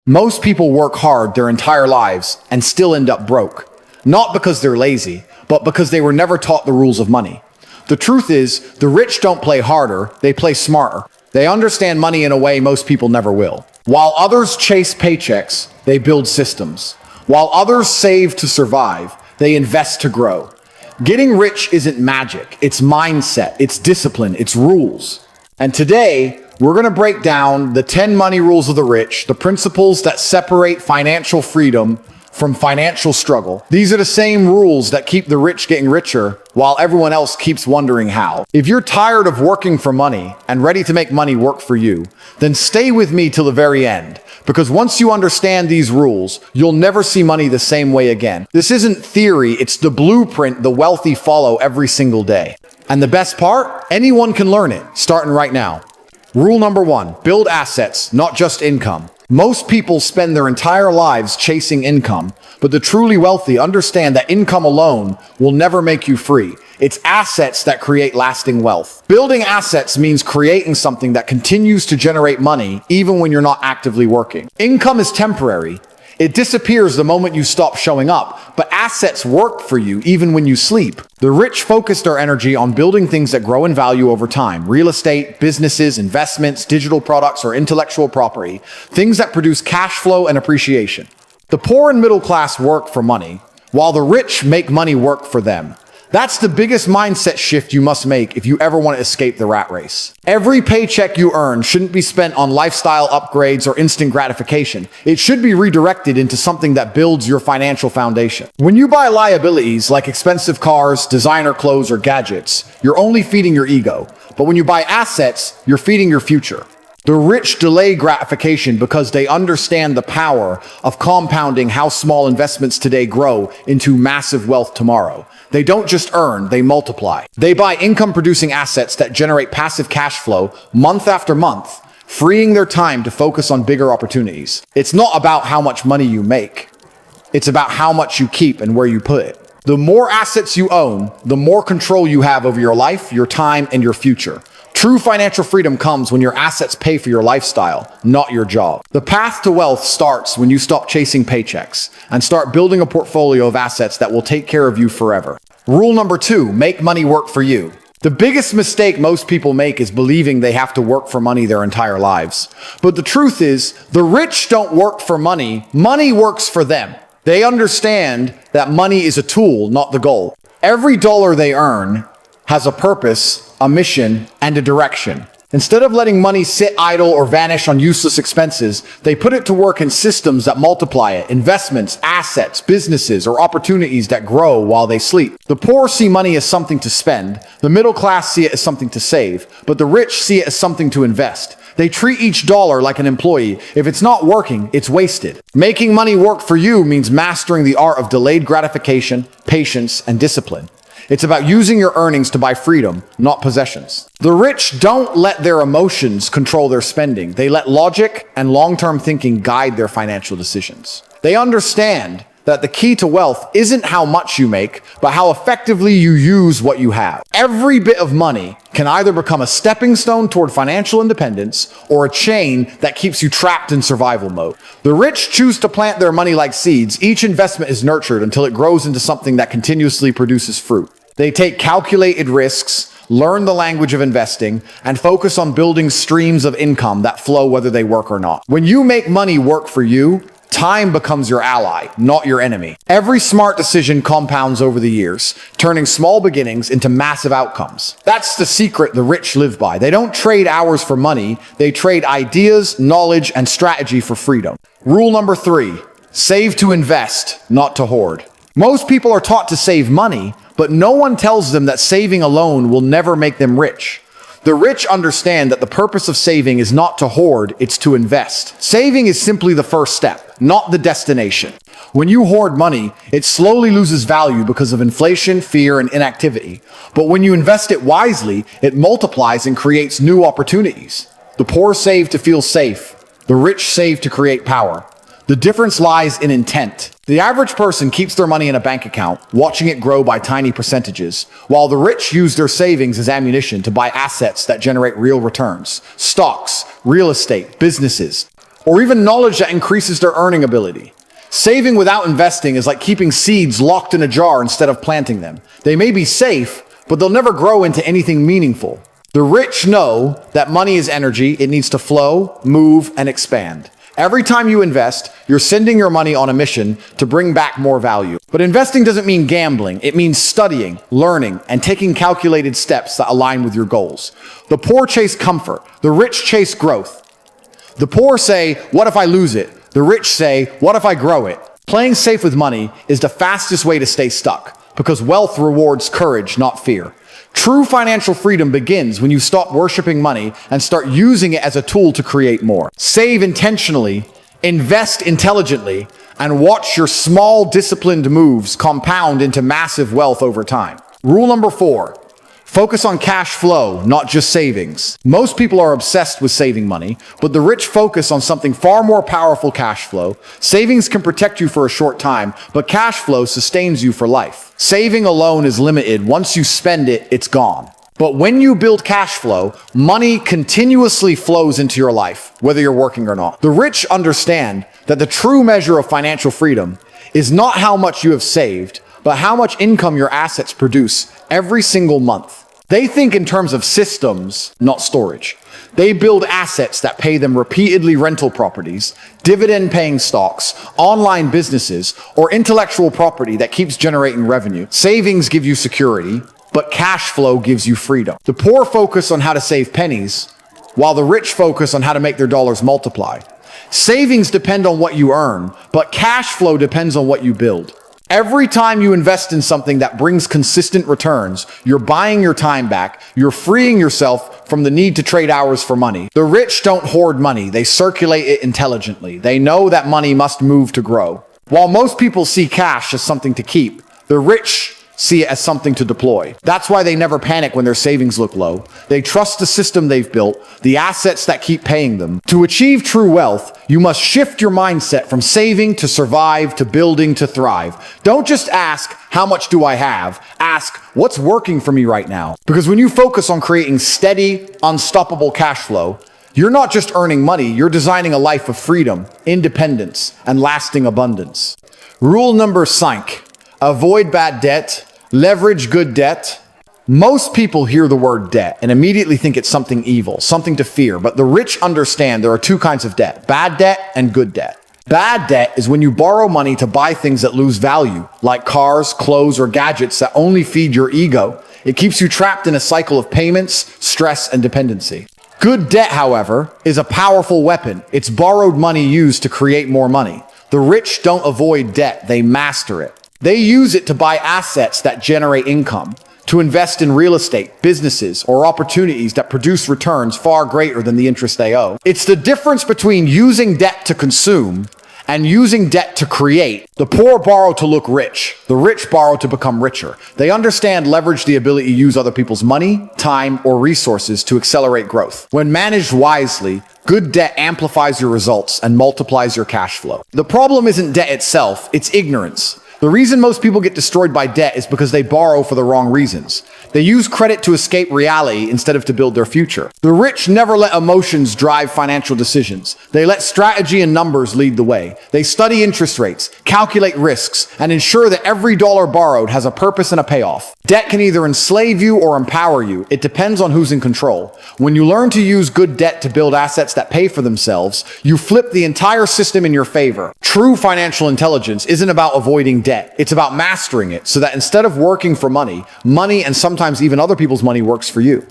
Most people work hard their entire lives and still end up broke. Not because they're lazy, but because they were never taught the rules of money. The truth is, the rich don't play harder, they play smarter. They understand money in a way most people never will. While others chase paychecks, they build systems. While others save to survive, they invest to grow. Getting rich isn't magic, it's mindset, it's discipline, it's rules. And today, we're going to break down the 10 money rules of the rich, the principles that separate financial freedom from financial struggle. These are the same rules that keep the rich getting richer while everyone else keeps wondering how. If you're tired of working for money and ready to make money work for you, then stay with me till the very end. Because once you understand these rules, you'll never see money the same way again. This isn't theory, it's the blueprint the wealthy follow every single day. And the best part? Anyone can learn it, starting right now. Rule number 1, build assets, not just income. Most people spend their entire lives chasing income, but the truly wealthy understand that income alone will never make you free. It's assets that create lasting wealth. Building assets means creating something that continues to generate money even when you're not actively working. Income is temporary. It disappears the moment you stop showing up, but assets work for you even when you sleep. The rich focus their energy on building things that grow in value over time. Real estate, businesses, investments, digital products, or intellectual property. Things that produce cash flow and appreciation. The poor and middle class work for money, while the rich make money work for them. That's the biggest mindset shift you must make if you ever want to escape the rat race. Every paycheck you earn shouldn't be spent on lifestyle upgrades or instant gratification. It should be redirected into something that builds your financial foundation. When you buy liabilities like expensive cars, designer clothes, or gadgets, you're only feeding your ego. But when you buy assets, you're feeding your future. The rich delay gratification because they understand the power of compounding how small investments today grow into massive wealth tomorrow. They don't just earn, they multiply. They buy income-producing assets that generate passive cash flow month after month, freeing their time to focus on bigger opportunities. It's not about how much money you make. It's about how much you keep and where you put it. The more assets you own, the more control you have over your life, your time, and your future. True financial freedom comes when your assets pay for your lifestyle, not your job. The path to wealth starts when you stop chasing paychecks and start building a portfolio of assets that will take care of you forever. Rule number 2, make money work for you. The biggest mistake most people make is believing they have to work for money their entire lives. But the truth is, the rich don't work for money, money works for them. They understand that money is a tool, not the goal. Every dollar they earn has a purpose, a mission, and a direction. Instead of letting money sit idle or vanish on useless expenses, they put it to work in systems that multiply it, investments, assets, businesses, or opportunities that grow while they sleep. The poor see money as something to spend, the middle class see it as something to save, but the rich see it as something to invest. They treat each dollar like an employee. If it's not working, it's wasted. Making money work for you means mastering the art of delayed gratification, patience, and discipline. It's about using your earnings to buy freedom, not possessions. The rich don't let their emotions control their spending. They let logic and long-term thinking guide their financial decisions. They understand that the key to wealth isn't how much you make, but how effectively you use what you have. Every bit of money can either become a stepping stone toward financial independence or a chain that keeps you trapped in survival mode. The rich choose to plant their money like seeds. Each investment is nurtured until it grows into something that continuously produces fruit. They take calculated risks, learn the language of investing, and focus on building streams of income that flow whether they work or not. When you make money work for you, time becomes your ally, not your enemy. Every smart decision compounds over the years, turning small beginnings into massive outcomes. That's the secret the rich live by. They don't trade hours for money, they trade ideas, knowledge, and strategy for freedom. Rule number 3, save to invest, not to hoard. Most people are taught to save money, but no one tells them that saving alone will never make them rich. The rich understand that the purpose of saving is not to hoard, it's to invest. Saving is simply the first step, not the destination. When you hoard money, it slowly loses value because of inflation, fear, and inactivity. But when you invest it wisely, it multiplies and creates new opportunities. The poor save to feel safe. The rich save to create power. The difference lies in intent. The average person keeps their money in a bank account, watching it grow by tiny percentages, while the rich use their savings as ammunition to buy assets that generate real returns. Stocks, real estate, businesses, or even knowledge that increases their earning ability. Saving without investing is like keeping seeds locked in a jar instead of planting them. They may be safe, but they'll never grow into anything meaningful. The rich know that money is energy. It needs to flow, move, and expand. Every time you invest, you're sending your money on a mission to bring back more value. But investing doesn't mean gambling. It means studying, learning, and taking calculated steps that align with your goals. The poor chase comfort. The rich chase growth. The poor say, what if I lose it? The rich say, what if I grow it? Playing safe with money is the fastest way to stay stuck, because wealth rewards courage, not fear. True financial freedom begins when you stop worshiping money and start using it as a tool to create more. Save intentionally, invest intelligently, and watch your small, disciplined moves compound into massive wealth over time. Rule number 4. Focus on cash flow, not just savings. Most people are obsessed with saving money, but the rich focus on something far more powerful: cash flow. Savings can protect you for a short time, but cash flow sustains you for life. Saving alone is limited. Once you spend it, it's gone. But when you build cash flow, money continuously flows into your life, whether you're working or not. The rich understand that the true measure of financial freedom is not how much you have saved, but how much income your assets produce every single month. They think in terms of systems, not storage. They build assets that pay them repeatedly: rental properties, dividend-paying stocks, online businesses, or intellectual property that keeps generating revenue. Savings give you security, but cash flow gives you freedom. The poor focus on how to save pennies, while the rich focus on how to make their dollars multiply. Savings depend on what you earn, but cash flow depends on what you build. Every time you invest in something that brings consistent returns, you're buying your time back. You're freeing yourself from the need to trade hours for money. The rich don't hoard money. They circulate it intelligently. They know that money must move to grow. While most people see cash as something to keep, the rich see it as something to deploy. That's why they never panic when their savings look low. They trust the system they've built, the assets that keep paying them. To achieve true wealth, you must shift your mindset from saving to survive to building to thrive. Don't just ask, how much do I have? Ask, what's working for me right now? Because when you focus on creating steady, unstoppable cash flow, you're not just earning money, you're designing a life of freedom, independence, and lasting abundance. Rule number 5. Avoid bad debt. Leverage good debt. Most people hear the word debt and immediately think it's something evil, something to fear. But the rich understand there are 2 kinds of debt: bad debt and good debt. Bad debt is when you borrow money to buy things that lose value, like cars, clothes, or gadgets that only feed your ego. It keeps you trapped in a cycle of payments, stress, and dependency. Good debt, however, is a powerful weapon. It's borrowed money used to create more money. The rich don't avoid debt, they master it. They use it to buy assets that generate income, to invest in real estate, businesses, or opportunities that produce returns far greater than the interest they owe. It's the difference between using debt to consume and using debt to create. The poor borrow to look rich. The rich borrow to become richer. They understand leverage, the ability to use other people's money, time, or resources to accelerate growth. When managed wisely, good debt amplifies your results and multiplies your cash flow. The problem isn't debt itself, it's ignorance. The reason most people get destroyed by debt is because they borrow for the wrong reasons. They use credit to escape reality instead of to build their future. The rich never let emotions drive financial decisions. They let strategy and numbers lead the way. They study interest rates, calculate risks, and ensure that every dollar borrowed has a purpose and a payoff. Debt can either enslave you or empower you. It depends on who's in control. When you learn to use good debt to build assets that pay for themselves, you flip the entire system in your favor. True financial intelligence isn't about avoiding debt. It's about mastering it so that instead of working for money, money and sometimes even other people's money works for you.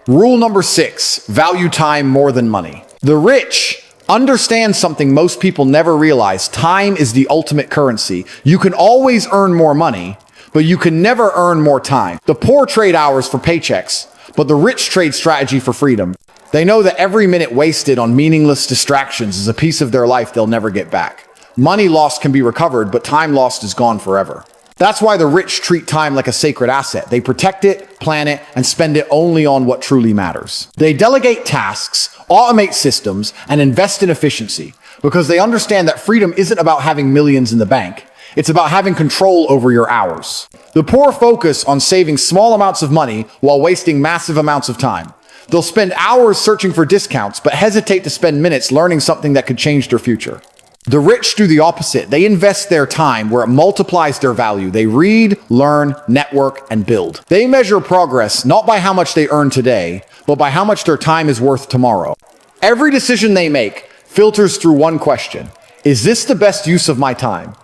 Rule number 6, value time more than money. The rich understand something most people never realize. Time is the ultimate currency. You can always earn more money, but you can never earn more time. The poor trade hours for paychecks, but the rich trade strategy for freedom. They know that every minute wasted on meaningless distractions is a piece of their life they'll never get back. Money lost can be recovered, but time lost is gone forever. That's why the rich treat time like a sacred asset. They protect it, plan it, and spend it only on what truly matters. They delegate tasks, automate systems, and invest in efficiency because they understand that freedom isn't about having millions in the bank. It's about having control over your hours. The poor focus on saving small amounts of money while wasting massive amounts of time. They'll spend hours searching for discounts, but hesitate to spend minutes learning something that could change their future. The rich do the opposite. They invest their time where it multiplies their value. They read, learn, network, and build. They measure progress not by how much they earn today, but by how much their time is worth tomorrow. Every decision they make filters through one question: is this the best use of my time?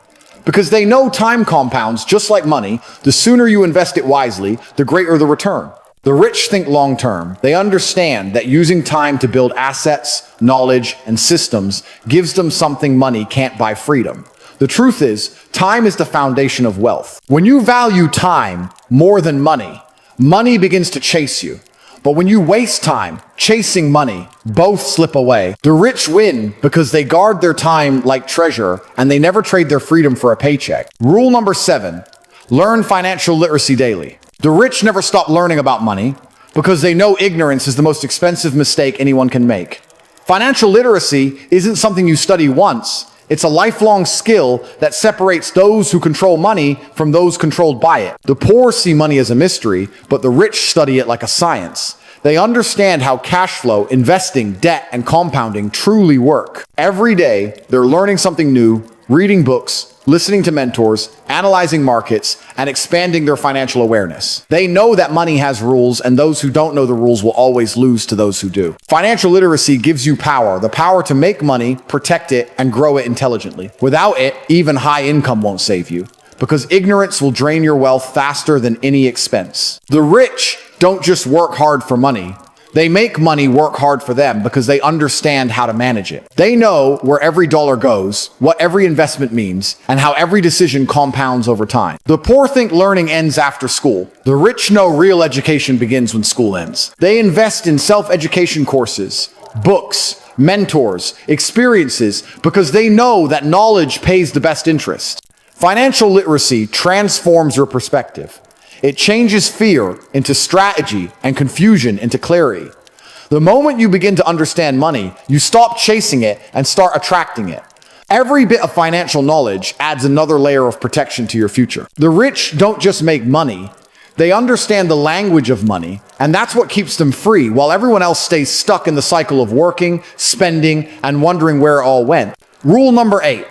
Because they know time compounds just like money. The sooner you invest it wisely, the greater the return. The rich think long term. They understand that using time to build assets, knowledge, and systems gives them something money can't buy: freedom. The truth is, time is the foundation of wealth. When you value time more than money, money begins to chase you. But when you waste time chasing money, both slip away. The rich win because they guard their time like treasure, and they never trade their freedom for a paycheck. Rule number 7, learn financial literacy daily. The rich never stop learning about money because they know ignorance is the most expensive mistake anyone can make. Financial literacy isn't something you study once. It's a lifelong skill that separates those who control money from those controlled by it. The poor see money as a mystery, but the rich study it like a science. They understand how cash flow, investing, debt, and compounding truly work. Every day, they're learning something new, reading books, listening to mentors, analyzing markets, and expanding their financial awareness. They know that money has rules, and those who don't know the rules will always lose to those who do. Financial literacy gives you power, the power to make money, protect it, and grow it intelligently. Without it, even high income won't save you, because ignorance will drain your wealth faster than any expense. The rich don't just work hard for money. They make money work hard for them because they understand how to manage it. They know where every dollar goes, what every investment means, and how every decision compounds over time. The poor think learning ends after school. The rich know real education begins when school ends. They invest in self-education courses, books, mentors, experiences, because they know that knowledge pays the best interest. Financial literacy transforms your perspective. It changes fear into strategy and confusion into clarity. The moment you begin to understand money, you stop chasing it and start attracting it. Every bit of financial knowledge adds another layer of protection to your future. The rich don't just make money, they understand the language of money, and that's what keeps them free, while everyone else stays stuck in the cycle of working, spending, and wondering where it all went. Rule number 8,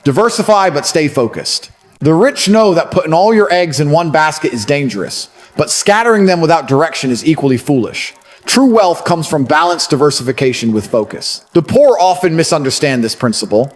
diversify but stay focused. The rich know that putting all your eggs in one basket is dangerous, but scattering them without direction is equally foolish. True wealth comes from balanced diversification with focus. The poor often misunderstand this principle.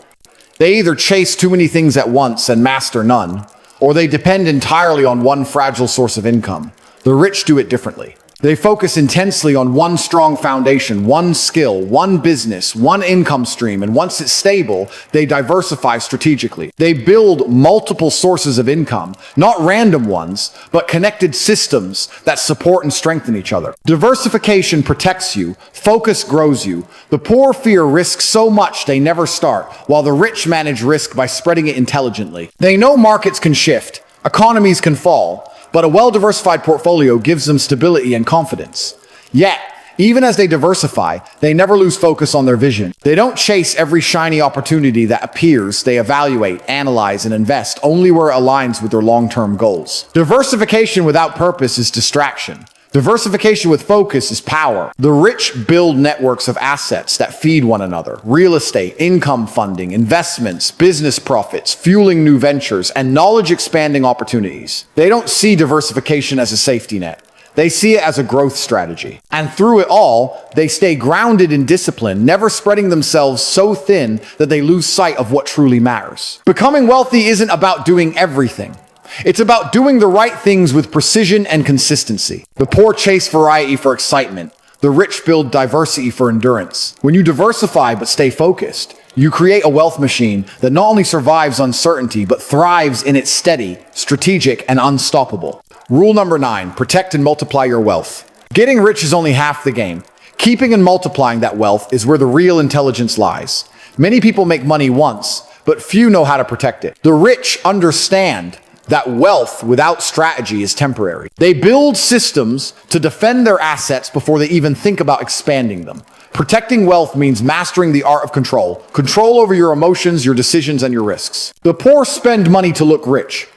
They either chase too many things at once and master none, or they depend entirely on one fragile source of income. The rich do it differently. They focus intensely on one strong foundation, one skill, one business, one income stream, and once it's stable, they diversify strategically. They build multiple sources of income, not random ones, but connected systems that support and strengthen each other. Diversification protects you, focus grows you. The poor fear risk so much they never start, while the rich manage risk by spreading it intelligently. They know markets can shift, economies can fall, but a well-diversified portfolio gives them stability and confidence. Yet, even as they diversify, they never lose focus on their vision. They don't chase every shiny opportunity that appears. They evaluate, analyze, and invest only where it aligns with their long-term goals. Diversification without purpose is distraction. Diversification with focus is power. The rich build networks of assets that feed one another. Real estate, income funding, investments, business profits, fueling new ventures, and knowledge-expanding opportunities. They don't see diversification as a safety net. They see it as a growth strategy. And through it all, they stay grounded in discipline, never spreading themselves so thin that they lose sight of what truly matters. Becoming wealthy isn't about doing everything. It's about doing the right things with precision and consistency. The poor chase variety for excitement. The rich build diversity for endurance. When you diversify but stay focused, you create a wealth machine that not only survives uncertainty, but thrives in its steady, strategic, and unstoppable. Rule number 9, protect and multiply your wealth. Getting rich is only half the game. Keeping and multiplying that wealth is where the real intelligence lies. Many people make money once, but few know how to protect it. The rich understand that wealth without strategy is temporary. They build systems to defend their assets before they even think about expanding them. Protecting wealth means mastering the art of control. Control over your emotions, your decisions, and your risks. The poor spend money to look rich.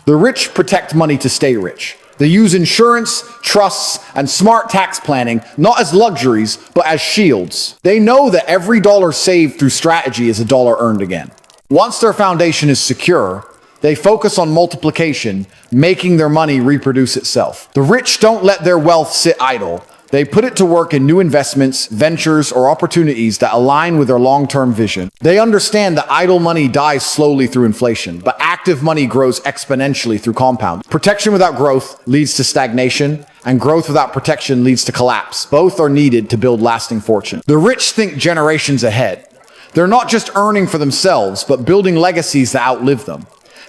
The rich protect money to stay rich. They use insurance, trusts, and smart tax planning not as luxuries, but as shields. They know that every dollar saved through strategy is a dollar earned again. Once their foundation is secure, they focus on multiplication, making their money reproduce itself. The rich don't let their wealth sit idle. They put it to work in new investments, ventures, or opportunities that align with their long-term vision. They understand that idle money dies slowly through inflation, but active money grows exponentially through compound. Protection without growth leads to stagnation, and growth without protection leads to collapse. Both are needed to build lasting fortune. The rich think generations ahead. They're not just earning for themselves, but building legacies that outlive them.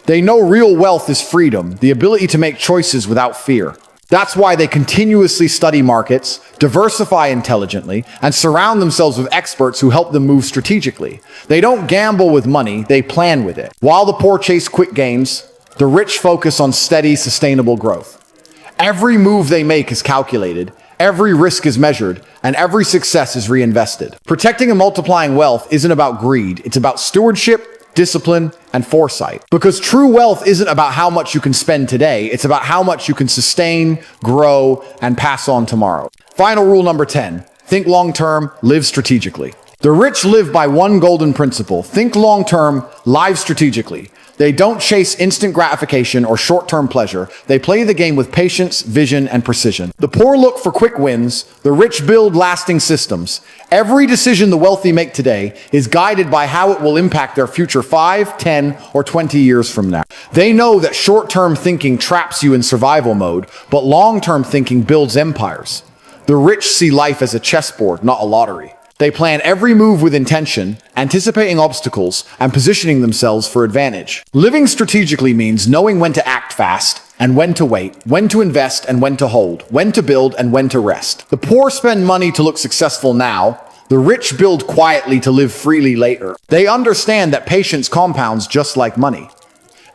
They know real wealth is freedom, the ability to make choices without fear. That's why they continuously study markets, diversify intelligently, and surround themselves with experts who help them move strategically. They don't gamble with money, they plan with it. While the poor chase quick gains, the rich focus on steady, sustainable growth. Every move they make is calculated, every risk is measured, and every success is reinvested. Protecting and multiplying wealth isn't about greed, it's about stewardship, discipline, and foresight. Because true wealth isn't about how much you can spend today, it's about how much you can sustain, grow, and pass on tomorrow. Final rule number 10, think long-term, live strategically. The rich live by one golden principle, think long-term, live strategically. They don't chase instant gratification or short-term pleasure. They play the game with patience, vision, and precision. The poor look for quick wins. The rich build lasting systems. Every decision the wealthy make today is guided by how it will impact their future 5, 10, or 20 years from now. They know that short-term thinking traps you in survival mode, but long-term thinking builds empires. The rich see life as a chessboard, not a lottery. They plan every move with intention, anticipating obstacles, and positioning themselves for advantage. Living strategically means knowing when to act fast and when to wait, when to invest and when to hold, when to build and when to rest. The poor spend money to look successful now. The rich build quietly to live freely later. They understand that patience compounds just like money.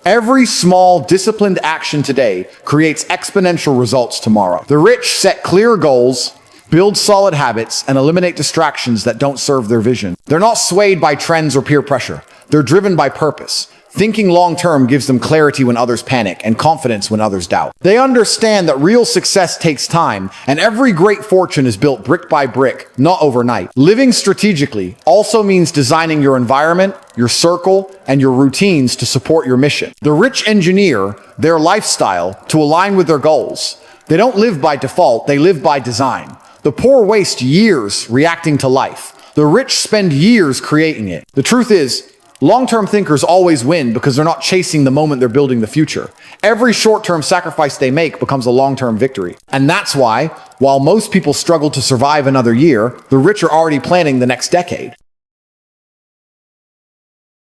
Every small, disciplined action today creates exponential results tomorrow. The rich set clear goals, build solid habits, and eliminate distractions that don't serve their vision. They're not swayed by trends or peer pressure. They're driven by purpose. Thinking long-term gives them clarity when others panic and confidence when others doubt. They understand that real success takes time, and every great fortune is built brick by brick, not overnight. Living strategically also means designing your environment, your circle, and your routines to support your mission. The rich engineer their lifestyle to align with their goals. They don't live by default, they live by design. The poor waste years reacting to life. The rich spend years creating it. The truth is, long-term thinkers always win because they're not chasing the moment, they're building the future. Every short-term sacrifice they make becomes a long-term victory. And that's why, while most people struggle to survive another year, the rich are already planning the next decade.